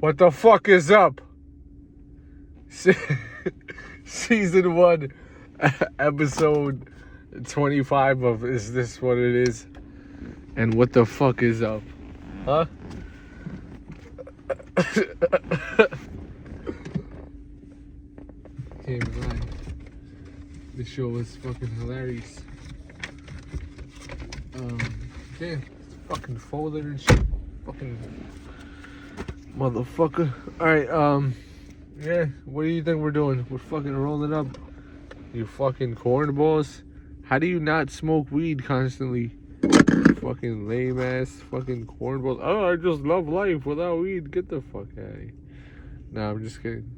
What the fuck is up? Season 1, episode 25 of Is This What It Is? And what the fuck is up? Huh? Can't even lie. This show was fucking hilarious. Damn, it's fucking folded and shit. Fucking motherfucker. Alright, yeah, what do you think we're doing? We're fucking rolling up. You fucking cornballs. How do you not smoke weed constantly? Fucking lame ass fucking cornballs. Oh, I just love life without weed. Get the fuck out of here. Nah, I'm just kidding.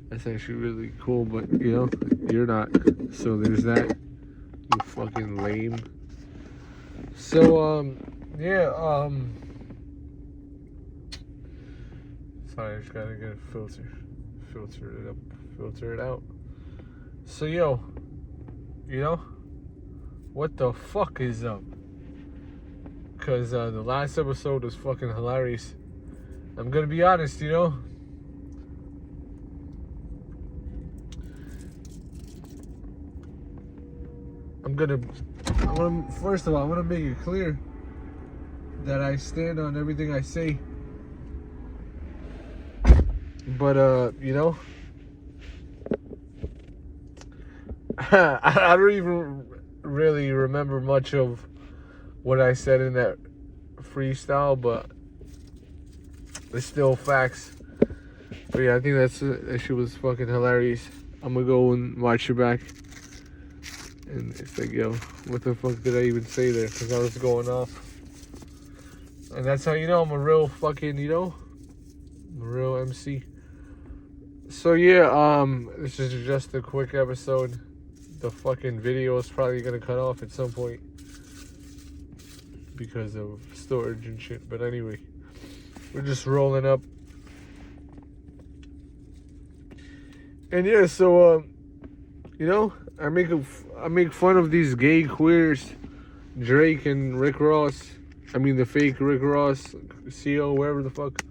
That's actually really cool, but you know, you're not. So there's that. You fucking lame. So, yeah, sorry, I just gotta get a filter it out. So, yo, you know, what the fuck is up? Because the last episode was fucking hilarious. I'm gonna be honest, you know. First of all, I'm gonna make it clear that I stand on everything I say. But, you know, I don't even really remember much of what I said in that freestyle, but it's still facts. But yeah, I think that shit was fucking hilarious. I'm gonna go and watch it back. And it's like, yo, what the fuck did I even say there? Because I was going off. And that's how you know I'm a real fucking, you know, I'm a real MC. So yeah, this is just a quick episode. The fucking video is probably gonna cut off at some point because of storage and shit. But anyway, we're just rolling up. And yeah, so you know, I make fun of these gay queers, Drake and Rick Ross. I mean the fake Rick Ross, CO, wherever the fuck.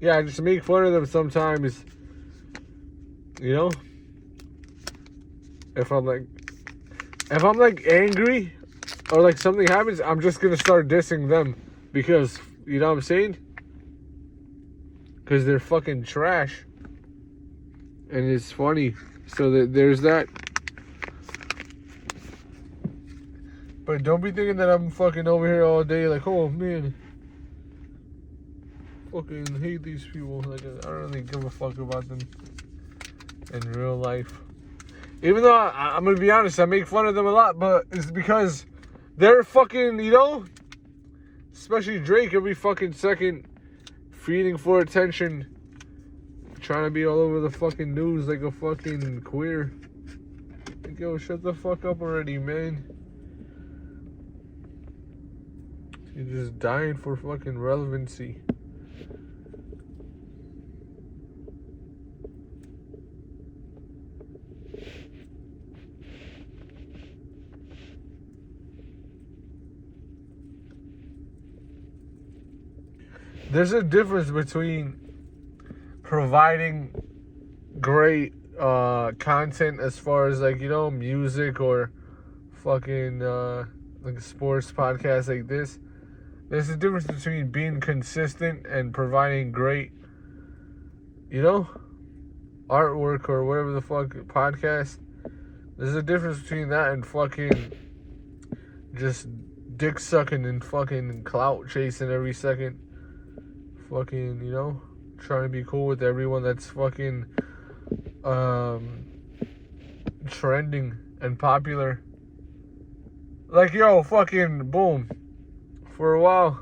Yeah, I just make fun of them sometimes. You know, if I'm like angry or like something happens, I'm just gonna start dissing them because, you know what I'm saying? Because they're fucking trash. And it's funny. So there's that. But don't be thinking that I'm fucking over here all day like, oh man, fucking hate these people. Like, I don't really give a fuck about them in real life. Even though I'm gonna be honest, I make fun of them a lot, but it's because they're fucking, you know, especially Drake, every fucking second feeding for attention, trying to be all over the fucking news like a fucking queer. Like, yo, shut the fuck up already, man. You're just dying for fucking relevancy. There's a difference between providing great content as far as, like, you know, music or fucking like a sports podcast like this. There's a difference between being consistent and providing great, you know, artwork or whatever the fuck, podcast. There's a difference between that and fucking just dick sucking and fucking clout chasing every second. Fucking, you know, trying to be cool with everyone that's fucking trending and popular. Like, yo, fucking boom. For a while.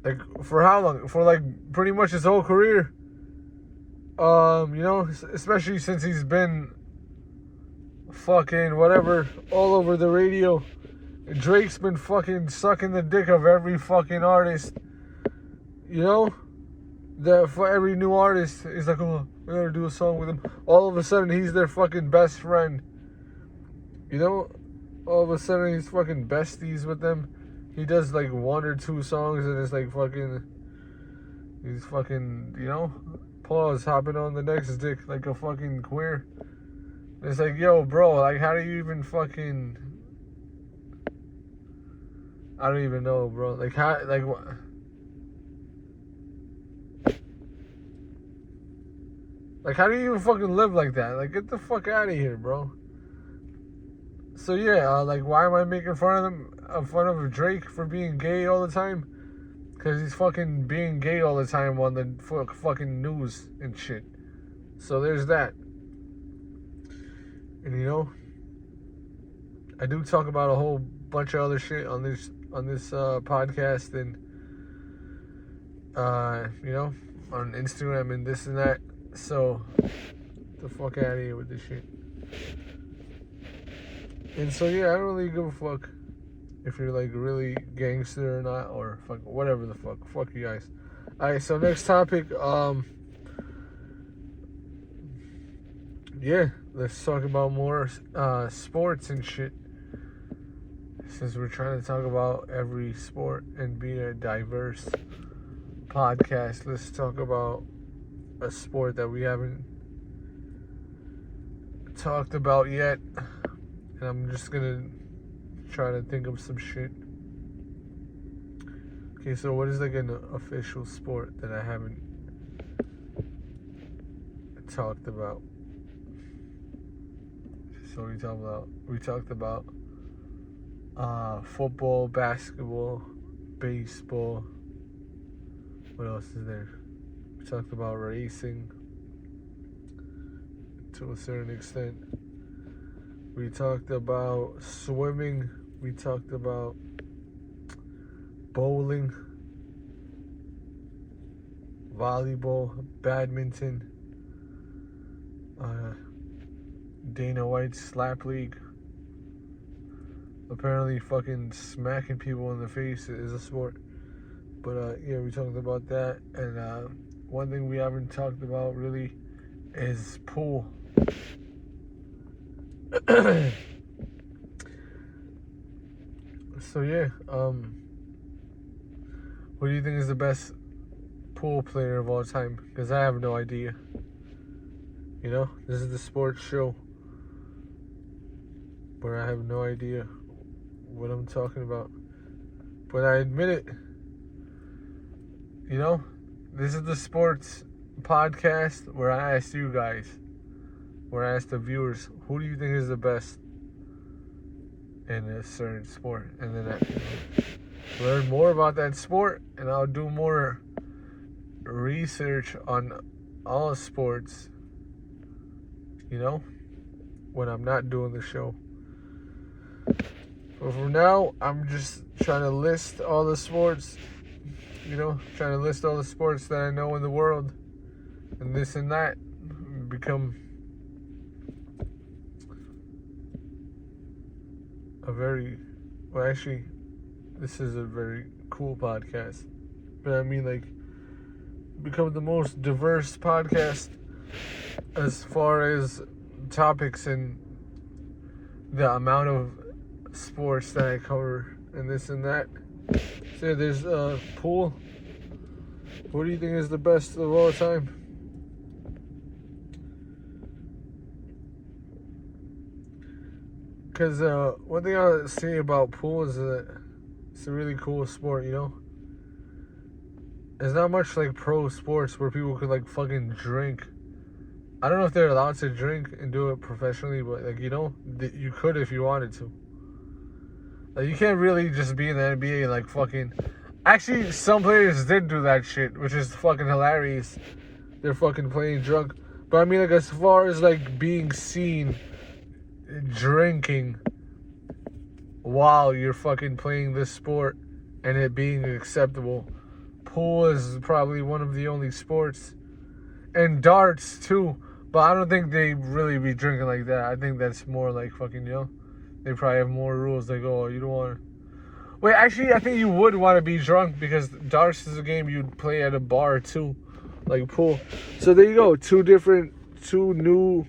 Like, for how long? For like pretty much his whole career. You know, especially since he's been fucking whatever all over the radio. Drake's been fucking sucking the dick of every fucking artist. You know? That for every new artist, he's like, oh, we gotta do a song with him. All of a sudden, he's their fucking best friend. You know? All of a sudden, he's fucking besties with them. he does like one or two songs and it's like fucking, he's fucking, you know, pause, hopping on the next dick like a fucking queer. It's like, yo, bro, like, how do you even fucking, I don't even know, bro. Like, how, like, what? Like, how do you even fucking live like that? Like, get the fuck out of here, bro. So, yeah, like, why am I making fun of Drake for being gay all the time? Because he's fucking being gay all the time on the fucking news and shit. So, there's that. And, you know, I do talk about a whole bunch of other shit on this podcast and, you know, on Instagram and this and that. So, the fuck out of here with this shit. And so, yeah, I don't really give a fuck if you're, like, really gangster or not, or fuck, whatever the fuck. Fuck you guys. Alright, so next topic, yeah, let's talk about more, sports and shit. Since we're trying to talk about every sport and be a diverse podcast, let's talk about a sport that we haven't talked about yet. And I'm just gonna try to think of some shit. Okay, so what is like an official sport that I haven't talked about? So we talked about football, basketball, baseball. What else is there? We talked about racing to a certain extent. We talked about swimming. We talked about bowling, volleyball, badminton, Dana White's slap league. Apparently fucking smacking people in the face is a sport. But yeah, we talked about that. And one thing we haven't talked about really is pool. So yeah, what do you think is the best pool player of all time? Because I have no idea. You know, this is the sports show where I have no idea what I'm talking about. But I admit it. You know, this is the sports podcast where I ask you guys, where I ask the viewers, who do you think is the best in a certain sport? And then I learn more about that sport, and I'll do more research on all sports, you know, when I'm not doing the show. But for now, I'm just trying to list all the sports, you know, trying to list all the sports that I know in the world, and this and that, become a very, well, actually, this is a very cool podcast, but I mean, like, become the most diverse podcast as far as topics and the amount of sports that I cover and this and that. So there's pool. What do you think is the best of all time? Because one thing I'll say about pool is that it's a really cool sport, you know? There's not much like pro sports where people could like fucking drink. I don't know if they're allowed to drink and do it professionally, but like, you know, you could if you wanted to. Like, you can't really just be in the NBA and like fucking... Actually, some players did do that shit, which is fucking hilarious. They're fucking playing drunk. But I mean, like, as far as like being seen drinking while you're fucking playing this sport and it being acceptable, pool is probably one of the only sports. And darts too, but I don't think they really be drinking like that. I think that's more like fucking, you know, they probably have more rules. Like, oh, you don't want to... Wait, actually, I think you would want to be drunk because darts is a game you'd play at a bar too, like pool. So there you go, two new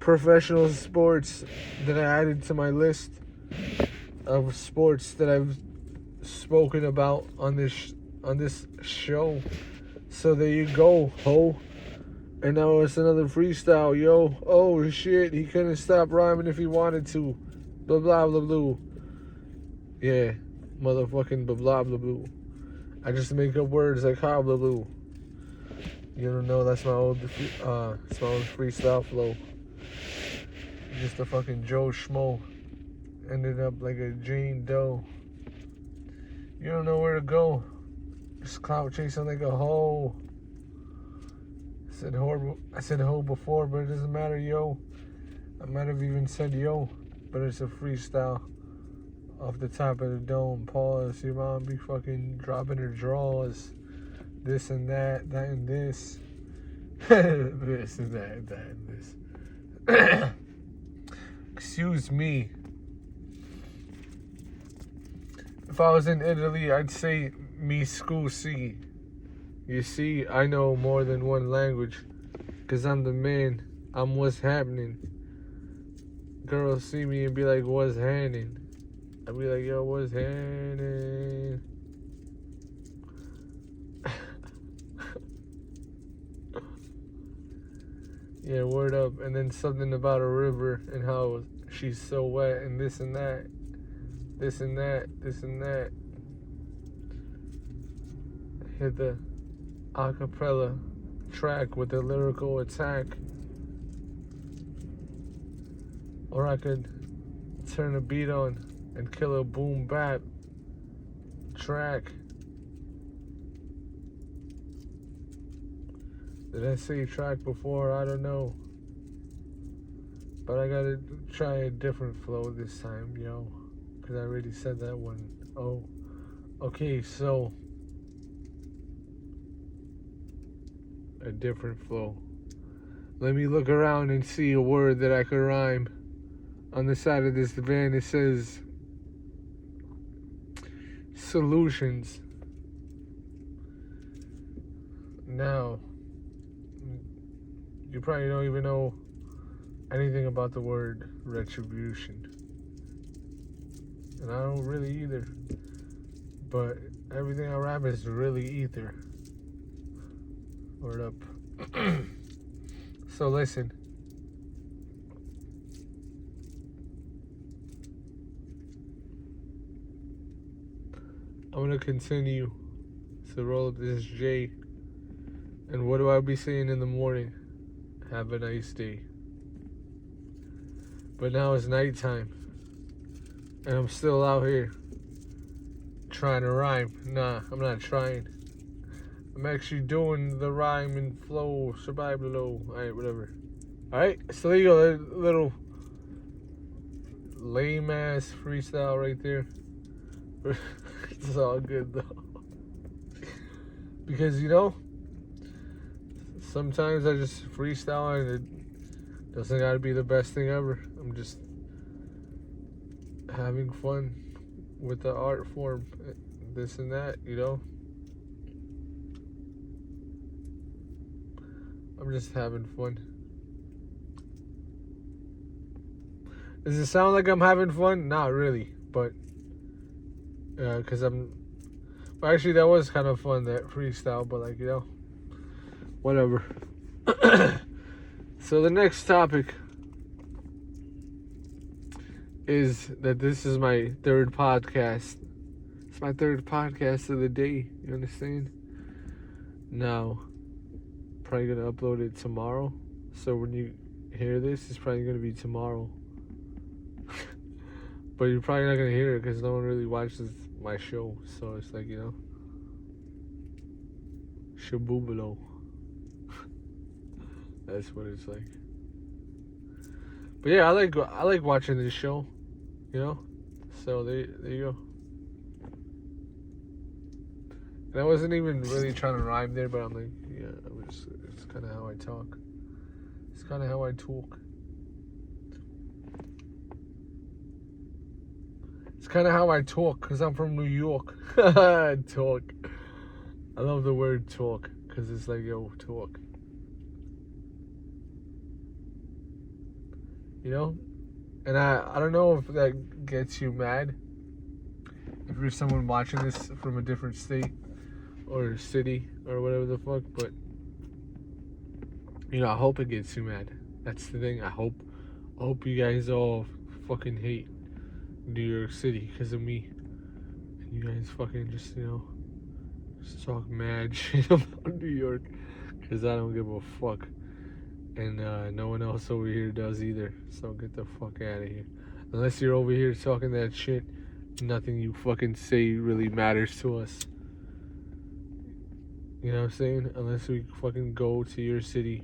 professional sports that I added to my list. of sports that I've spoken about on this show. So there you go, ho. And now it's another freestyle, yo. Oh shit, he couldn't stop rhyming if he wanted to. Blah blah blah blah. Yeah, motherfucking blah blah blah blah. I just make up words like ha blah blah. You don't know, that's my old freestyle flow. Just a fucking Joe Schmo. Ended up like a Jane Doe. You don't know where to go. Just clout chasing like a hoe. I said hoe before, but it doesn't matter, yo. I might have even said yo, but it's a freestyle off the top of the dome. Pause. Your mom be fucking dropping her drawers. This and that, that and this. This and that, that and this. Excuse me. If I was in Italy, I'd say mi scusi. You see, I know more than one language. Cause I'm the man. I'm what's happening. Girls see me and be like, what's happening? I'd be like, yo, what's happening? Yeah, word up. And then something about a river and how she's so wet and this and that. This and that, this and that. Hit the acapella track with a lyrical attack. Or I could turn a beat on and kill a boom bap track. Did I say track before? I don't know. But I gotta try a different flow this time, yo. Because I already said that one. Oh. Okay, so. A different flow. Let me look around and see a word that I could rhyme. On the side of this van, it says solutions. Now, you probably don't even know anything about the word retribution. And I don't really either. But everything I rap is really ether. Word up. So listen. I'm gonna continue to roll up this J. And what do I be saying in the morning? Have a nice day. But now it's nighttime. And I'm still out here trying to rhyme. Nah, I'm not trying. I'm actually doing the rhyme and flow, survival. Alright, whatever. Alright, so there you go. A little lame ass freestyle right there. It's all good though. Because, you know, sometimes I just freestyle and it doesn't gotta be the best thing ever. I'm just having fun with the art form, this and that, you know. I'm just having fun. Does it sound like I'm having fun? Not really, but because well, actually that was kind of fun, that freestyle, but like, you know, whatever. So the next topic is that this is my third podcast. It's my third podcast of the day, you understand? Now, probably gonna upload it tomorrow, so when you hear this, it's probably gonna be tomorrow. But you're probably not gonna hear it because no one really watches my show, so it's like, you know, shaboobalo. That's what it's like. But yeah, I like watching this show, you know. So there you go. And I wasn't even really trying to rhyme there, but I'm like, yeah, it's kind of how I talk. It's kind of how I talk. It's kind of how I talk, because I'm from New York. Talk. I love the word talk, because it's like, yo, talk. You know? And I don't know if that gets you mad, if you're someone watching this from a different state or city or whatever the fuck, but you know, I hope it gets you mad. That's the thing. I hope you guys all fucking hate New York City because of me. And you guys fucking just, you know, just talk mad shit about New York because I don't give a fuck. And no one else over here does either. So get the fuck out of here. Unless you're over here talking that shit, nothing you fucking say really matters to us. You know what I'm saying? Unless we fucking go to your city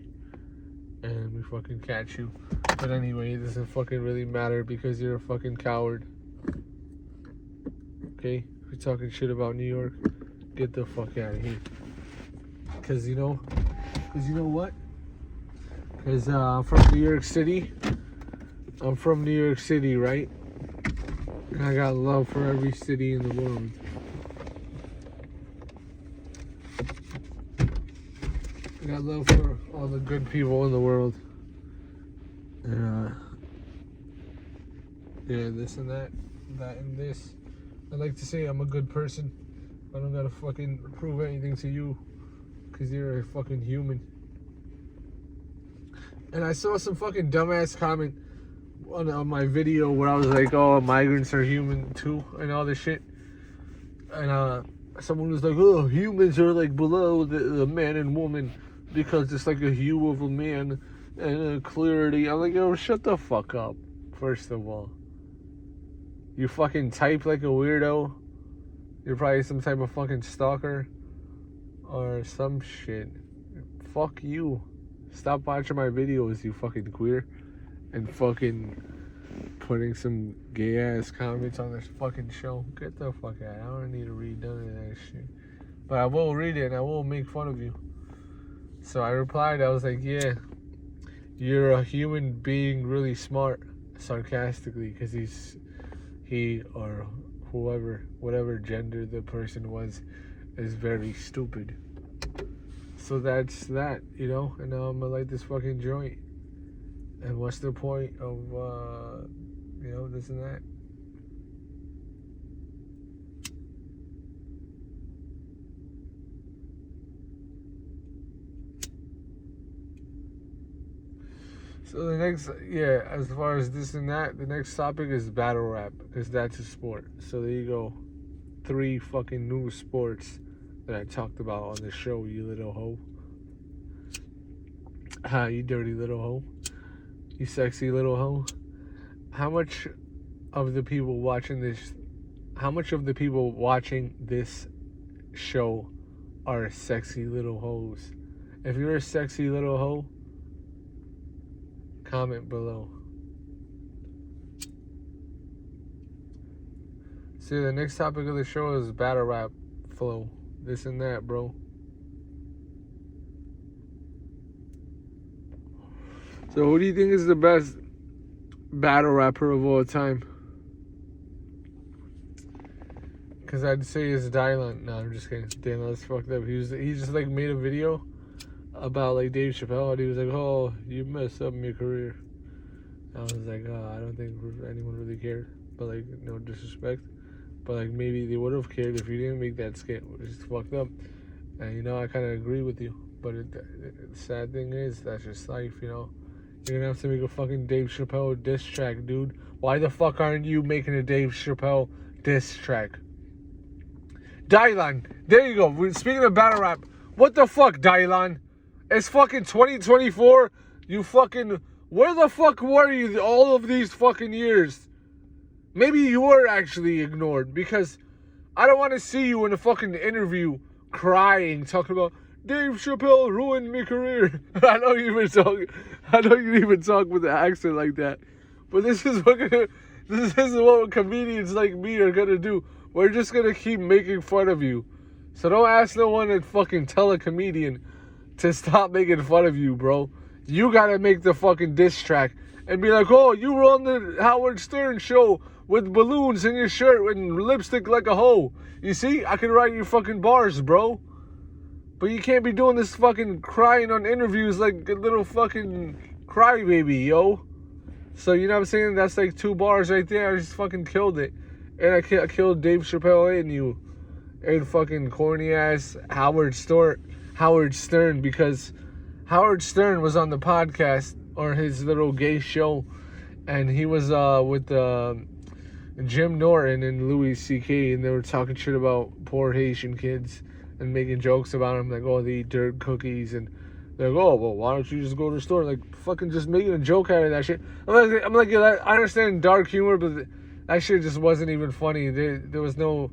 and we fucking catch you. But anyway, it doesn't fucking really matter because you're a fucking coward. Okay? If you're talking shit about New York, get the fuck out of here. Because you know what? Because I'm from New York City. I'm from New York City, right? And I got love for every city in the world. I got love for all the good people in the world. And, yeah, this and that and this. I like to say I'm a good person. I don't gotta fucking prove anything to you. Because you're a fucking human. And I saw some fucking dumbass comment on my video where I was like, oh, migrants are human too and all this shit. And someone was like, oh, humans are like below the man and woman because it's like a hue of a man and a clarity. I'm like, oh, shut the fuck up, first of all. You fucking type like a weirdo. You're probably some type of fucking stalker or some shit. Fuck you. Stop watching my videos, you fucking queer. And fucking putting some gay ass comments on this fucking show. Get the fuck out. I don't need to read none of that shit. But I will read it and I will make fun of you. So I replied, I was like, yeah, you're a human being really smart, sarcastically, because he or whoever, whatever gender the person was, is very stupid. So that's that, you know, and now I'm gonna light this fucking joint. And what's the point of, you know, this and that? So the next, yeah, as far as this and that, the next topic is battle rap, because that's a sport. So there you go. 3 fucking new sports that I talked about on the show, you little hoe. Ha, you dirty little hoe. You sexy little hoe. How much of the people watching this show are sexy little hoes? If you're a sexy little hoe, comment below. See, the next topic of the show is battle rap flow. This and that, bro. So who do you think is the best battle rapper of all time? Because I'd say it's Dylan. No, I'm just kidding. Damn, that's fucked up. He just like made a video about like Dave Chappelle, and he was like, oh, you messed up in your career. I was like, oh, I don't think anyone really cared. But like, no disrespect. But like, maybe they would have cared if you didn't make that skit, which is fucked up. And you know, I kind of agree with you. But the sad thing is, that's just life, you know. You're gonna have to make a fucking Dave Chappelle diss track, dude. Why the fuck aren't you making a Dave Chappelle diss track? Dylan, there you go. Speaking of battle rap, what the fuck, Dylan? It's fucking 2024. You fucking... Where the fuck were you all of these fucking years? Maybe you were actually ignored, because I don't want to see you in a fucking interview crying, talking about Dave Chappelle ruined my career. I know you even talk with an accent like that. But this is what comedians like me are gonna do. We're just gonna keep making fun of you. So don't ask no one to fucking tell a comedian to stop making fun of you, bro. You gotta make the fucking diss track and be like, oh, you were on the Howard Stern show with balloons in your shirt and lipstick like a hoe. You see, I can write your fucking bars, bro. But you can't be doing this fucking crying on interviews like a little fucking crybaby, yo. So, you know what I'm saying? That's like 2 bars right there. I just fucking killed it. And I killed Dave Chappelle and you. And fucking corny ass Howard Stern, because Howard Stern was on the podcast or his little gay show, and he was with Jim Norton and Louis C.K. and they were talking shit about poor Haitian kids and making jokes about them, like, oh, they eat dirt cookies, and they're like, oh, well, why don't you just go to the store? Like, fucking just making a joke out of that shit. I'm like, yeah, I understand dark humor, but that shit just wasn't even funny. There was no,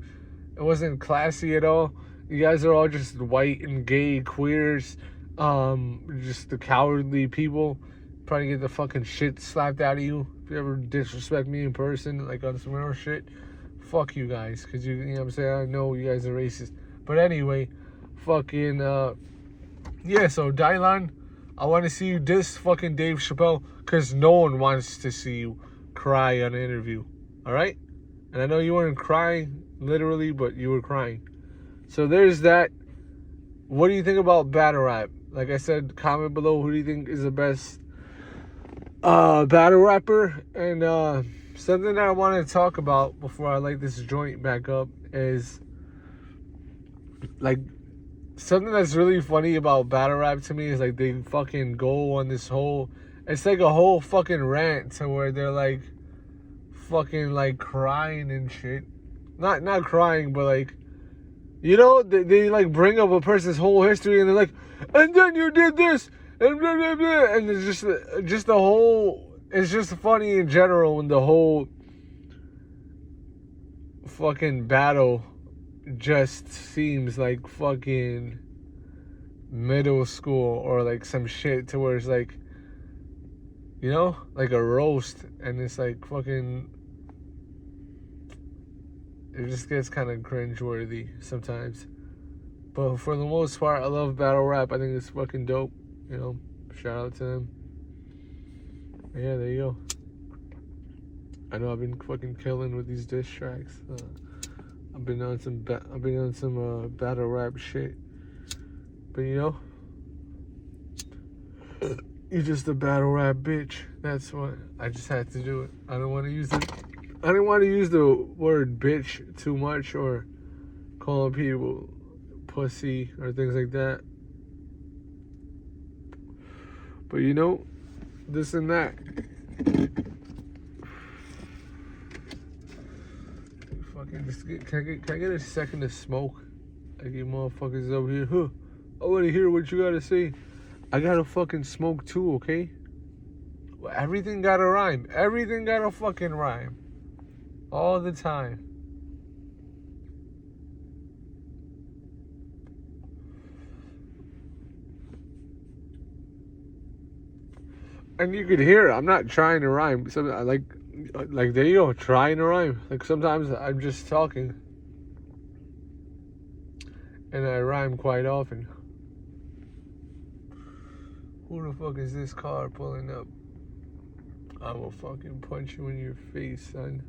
it wasn't classy at all. You guys are all just white and gay queers, just the cowardly people. Probably get the fucking shit slapped out of you if you ever disrespect me in person, like on some real shit. Fuck you guys, because you know what I'm saying? I know you guys are racist. But anyway, fucking, yeah, so Dylan, I want to see you diss fucking Dave Chappelle, because no one wants to see you cry on an interview, alright? And I know you weren't crying, literally, but you were crying. So there's that. What do you think about battle rap? Like I said, comment below who do you think is the best battle rapper. And something that I want to talk about before I light this joint back up is, like, something that's really funny about battle rap to me is, like, they fucking go on this whole, it's like a whole fucking rant to where they're like fucking like crying and shit. Not crying, but like, you know, they like bring up a person's whole history and they're like, and then you did this and blah blah blah, and it's just the whole, it's just funny in general when the whole fucking battle just seems like fucking middle school or like some shit to where it's like, you know, like a roast, and it's like fucking, it just gets kind of cringeworthy sometimes. But for the most part, I love battle rap. I think it's fucking dope. You know, shout out to them. Yeah, there you go. I know I've been fucking killing with these diss tracks. I've been on some battle rap shit. But you know, you're just a battle rap bitch. That's what I just had to do it. I didn't want to use the word bitch too much or calling people pussy or things like that. But you know, this and that. Fucking just can I get a second to smoke? Like, you motherfuckers over here, huh? I want to hear what you gotta say. I gotta fucking smoke too, okay? Well, everything gotta rhyme. Everything gotta fucking rhyme. All the time. And you could hear it. I'm not trying to rhyme. Like there you go, trying to rhyme. Like sometimes I'm just talking, and I rhyme quite often. Who the fuck is this car pulling up? I will fucking punch you in your face, son.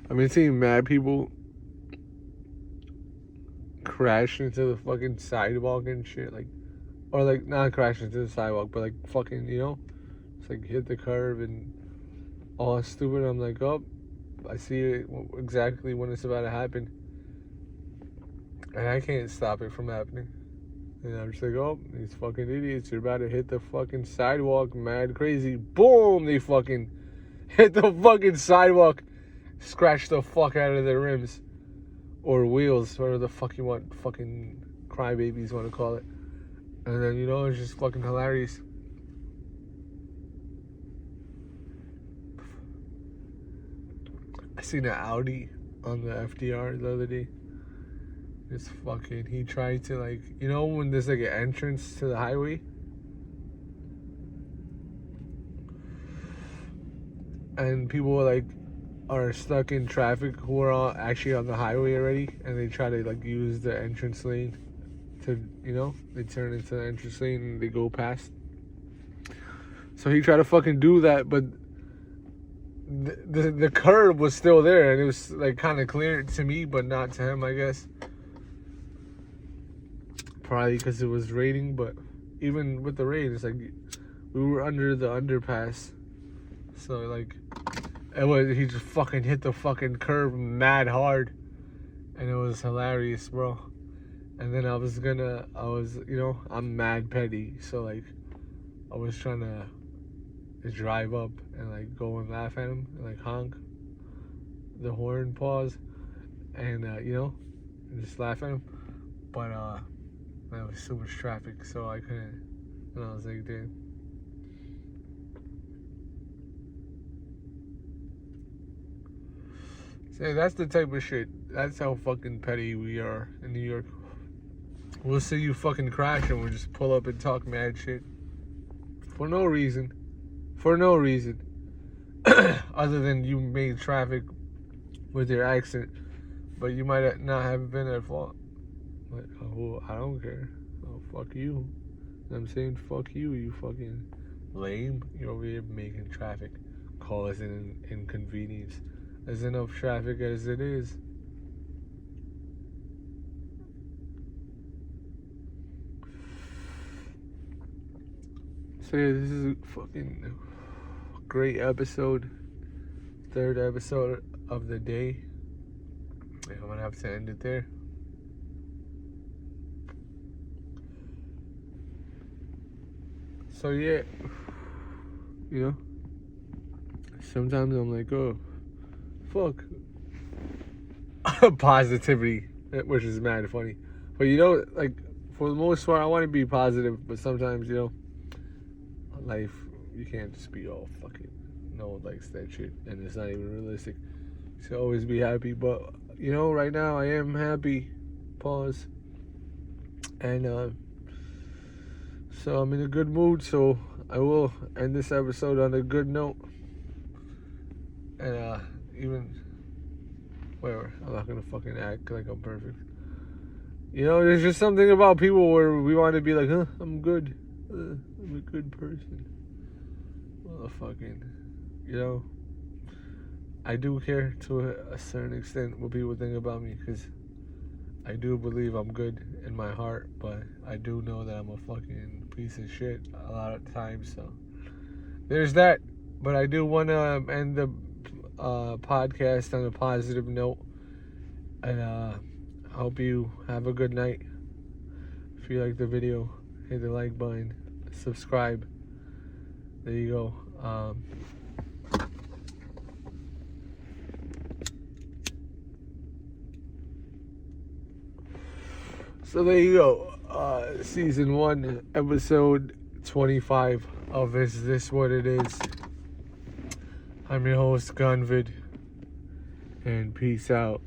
I've been seeing mad people crash into the fucking sidewalk and shit, like, or like not crash into the sidewalk, but like fucking, you know, it's like hit the curb and all stupid. I'm like, oh, I see it exactly when it's about to happen, and I can't stop it from happening. And I'm just like, oh, these fucking idiots are about to hit the fucking sidewalk, mad crazy. Boom! They fucking hit the fucking sidewalk. Scratch the fuck out of their rims or wheels, whatever the fuck you want, fucking crybabies want to call it. And then, you know, it's just fucking hilarious. I seen an Audi on the FDR the other day. It's fucking, he tried to, like, you know when there's like an entrance to the highway? And people were like, are stuck in traffic who are all actually on the highway already, and they try to like use the entrance lane to, you know, they turn into the entrance lane and they go past. So he tried to fucking do that, but the curb was still there, and it was like kind of clear to me, but not to him, I guess. Probably because it was raining, but even with the rain, it's like we were under the underpass, so like he just fucking hit the fucking curb mad hard, and it was hilarious, bro. And then I'm mad petty, so like I was trying to drive up and like go and laugh at him and like honk the horn, pause, and and just laugh at him. But there was so much traffic, so I couldn't. And I was like, damn. So that's the type of shit. That's how fucking petty we are in New York. We'll see you fucking crash and we'll just pull up and talk mad shit for no reason. For no reason. Other than you made traffic with your accent, but you might not have been at fault. But I don't care. Oh, fuck you. I'm saying fuck you, you fucking lame. You're over here making traffic causing an inconvenience. There's enough traffic as it is. So yeah, this is a fucking great episode. Third episode of the day. I'm gonna have to end it there. So yeah, sometimes I'm like, oh, fuck. Positivity, which is mad funny. But like, for the most part, I want to be positive, but sometimes, life, you can't just be all fucking, no one likes that shit, and it's not even realistic. You should always be happy, but, right now I am happy. Pause. And, so I'm in a good mood, so I will end this episode on a good note. And, whatever, I'm not gonna fucking act like I'm perfect. There's just something about people where we want to be like, I'm good. I'm a good person. Well, fucking, I do care to a certain extent what people think about me, because I do believe I'm good in my heart, but I do know that I'm a fucking piece of shit a lot of times, so there's that. But I do want to end the podcast on a positive note, and I hope you have a good night. If you like the video, hit the like button, subscribe. There you go. So there you go. Season 1, episode 25 of Is This What It Is? I'm your host, Gunvid, and peace out.